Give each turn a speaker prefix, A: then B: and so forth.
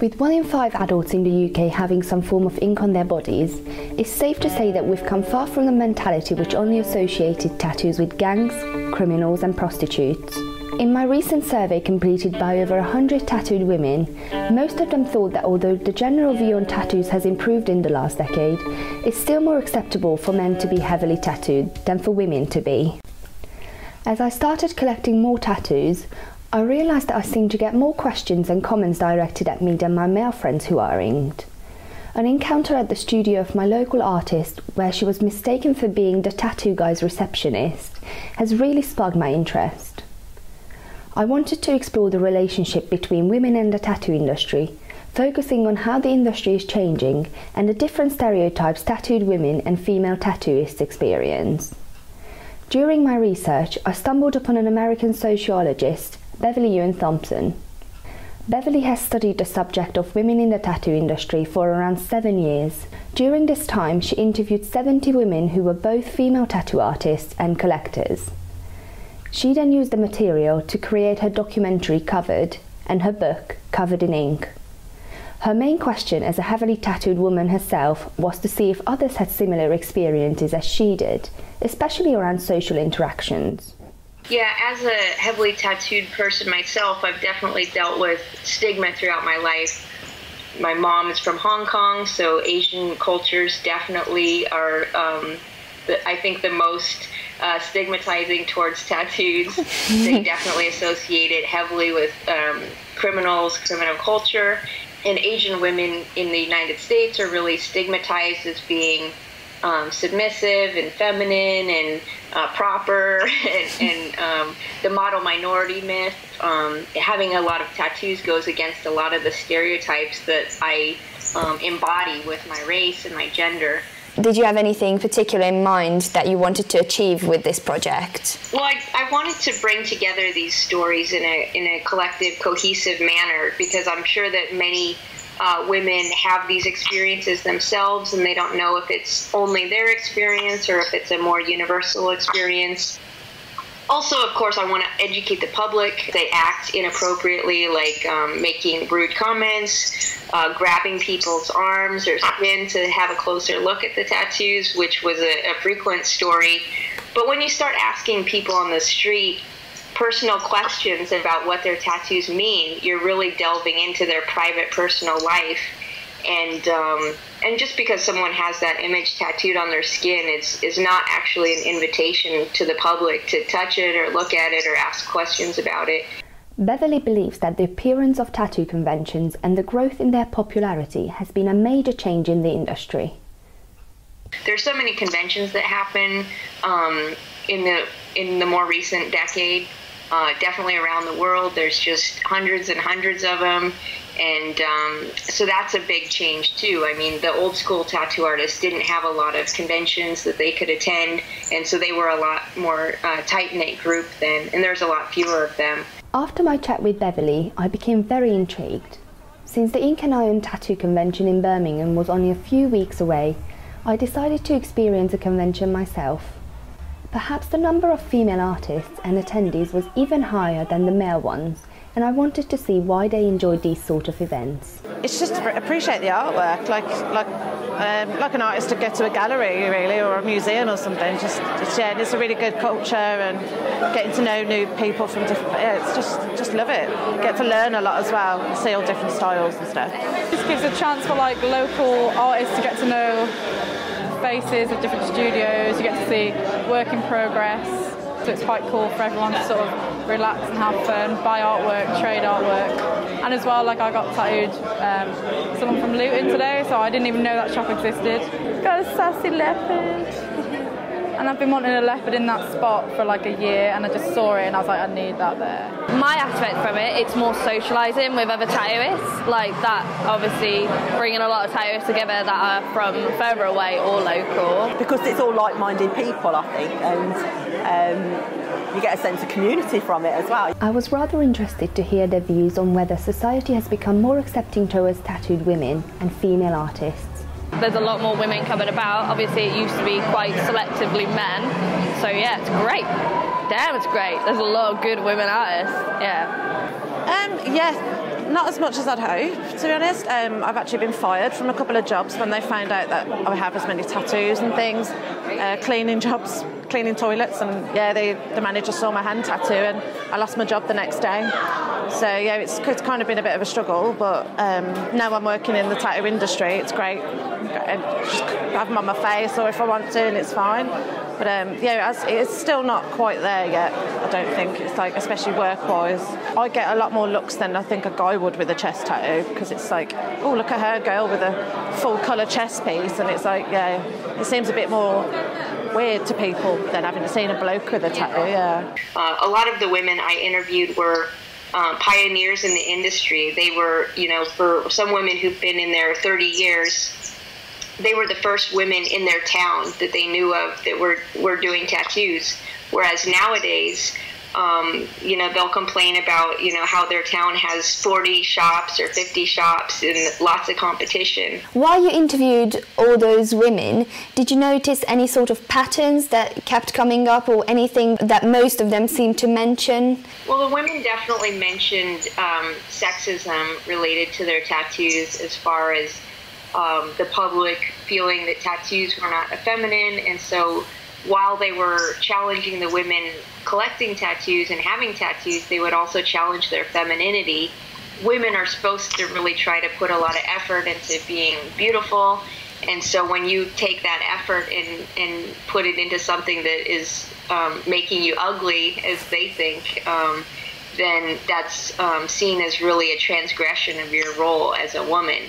A: With 1 in 5 adults in the UK having some form of ink on their bodies, it's safe to say that we've come far from the mentality which only associated tattoos with gangs, criminals and prostitutes. In my recent survey completed by over 100 tattooed women, most of them thought that although the general view on tattoos has improved in the last decade, it's still more acceptable for men to be heavily tattooed than for women to be. As I started collecting more tattoos, I realised that I seemed to get more questions and comments directed at me than my male friends who are inked. An encounter at the studio of my local artist, where she was mistaken for being the tattoo guy's receptionist, has really sparked my interest. I wanted to explore the relationship between women and the tattoo industry, focusing on how the industry is changing and the different stereotypes tattooed women and female tattooists experience. During my research, I stumbled upon an American sociologist, Beverly Ewan Thompson. Beverly has studied the subject of women in the tattoo industry for around 7 years. During this time, she interviewed 70 women who were both female tattoo artists and collectors. She then used the material to create her documentary Covered and her book Covered in Ink. Her main question as a heavily tattooed woman herself was to see if others had similar experiences as she did, especially around social interactions.
B: Yeah, as a heavily tattooed person myself, I've definitely dealt with stigma throughout my life. My mom is from Hong Kong, so Asian cultures definitely are, I think, the most stigmatizing towards tattoos. They definitely associate it heavily with criminals, criminal culture. And Asian women in the United States are really stigmatized as being submissive and feminine and proper, and the model minority myth. Having a lot of tattoos goes against a lot of the stereotypes that I embody with my race and my gender.
C: Did you have anything particular in mind that you wanted to achieve with this project?
B: Well, I wanted to bring together these stories in a collective, cohesive manner, because I'm sure that many women have these experiences themselves, and they don't know if it's only their experience or if it's a more universal experience. Also, of course, I want to educate the public. They act inappropriately, like making rude comments, grabbing people's arms or skin to have a closer look at the tattoos, which was a frequent story. But when you start asking people on the street personal questions about what their tattoos mean, you're really delving into their private, personal life. And just because someone has that image tattooed on their skin is not actually an invitation to the public to touch it or look at it or ask questions about it.
A: Beverly believes that the appearance of tattoo conventions and the growth in their popularity has been a major change in the industry.
B: There's so many conventions that happen in the more recent decade. Definitely around the world, there's just hundreds and hundreds of them, and so that's a big change too. I mean, the old school tattoo artists didn't have a lot of conventions that they could attend, and so they were a lot more tight-knit group then, and there's a lot fewer of them.
A: After my chat with Beverly, I became very intrigued. Since the Ink and Iron Tattoo Convention in Birmingham was only a few weeks away, I decided to experience a convention myself. Perhaps the number of female artists and attendees was even higher than the male ones, and I wanted to see why they enjoyed these sort of events.
D: It's just to appreciate the artwork, like an artist to go to a gallery, really, or a museum or something. Just yeah, it's a really good culture and getting to know new people from different. Yeah, it's just love it. Get to learn a lot as well, and see all different styles and stuff.
E: This gives a chance for local artists to get to know faces of different studios. You get to see work in progress, so it's quite cool for everyone to sort of relax and have fun, buy artwork, trade artwork. And as well, I got tattooed someone from Luton today, so I didn't even know that shop existed. Got a sassy leopard. And I've been wanting a leopard in that spot for a year, and I just saw it and I was like, I need that there.
F: My aspect from it's more socialising with other tattooists, like that, obviously bringing a lot of tattooists together that are from further away or local.
G: Because it's all like-minded people, I think, and you get a sense of community from it as well.
A: I was rather interested to hear their views on whether society has become more accepting towards tattooed women and female artists.
F: There's a lot more women coming about. Obviously it used to be quite selectively men, so yeah, it's great. Damn, it's great. There's a lot of good women artists, yeah.
D: Yeah, Not as much as I'd hope, to be honest. I've actually been fired from a couple of jobs when they found out that I have as many tattoos and things, cleaning jobs, cleaning toilets, and yeah, the manager saw my hand tattoo and I lost my job the next day. So yeah, it's kind of been a bit of a struggle, but now I'm working in the tattoo industry. It's great. Just have them on my face, or if I want to, and it's fine. But yeah, it's still not quite there yet. I don't think it's like, especially work-wise. I get a lot more looks than I think a guy would with a chest tattoo, because it's like, oh, look at her girl with a full colour chest piece, and it's like, yeah, it seems a bit more weird to people than having seen a bloke with a tattoo. Yeah.
B: A lot of the women I interviewed were pioneers in the industry. They were, you know, for some women who've been in there 30 years, they were the first women in their town that they knew of that were doing tattoos. Whereas nowadays, you know, they'll complain about, you know, how their town has 40 shops or 50 shops and lots of competition.
C: While you interviewed all those women, did you notice any sort of patterns that kept coming up, or anything that most of them seemed to mention?
B: Well, the women definitely mentioned sexism related to their tattoos, as far as the public feeling that tattoos were not feminine. And so while they were challenging the women collecting tattoos and having tattoos, they would also challenge their femininity. Women are supposed to really try to put a lot of effort into being beautiful. And so when you take that effort and put it into something that is making you ugly, as they think, then that's seen as really a transgression of your role as a woman.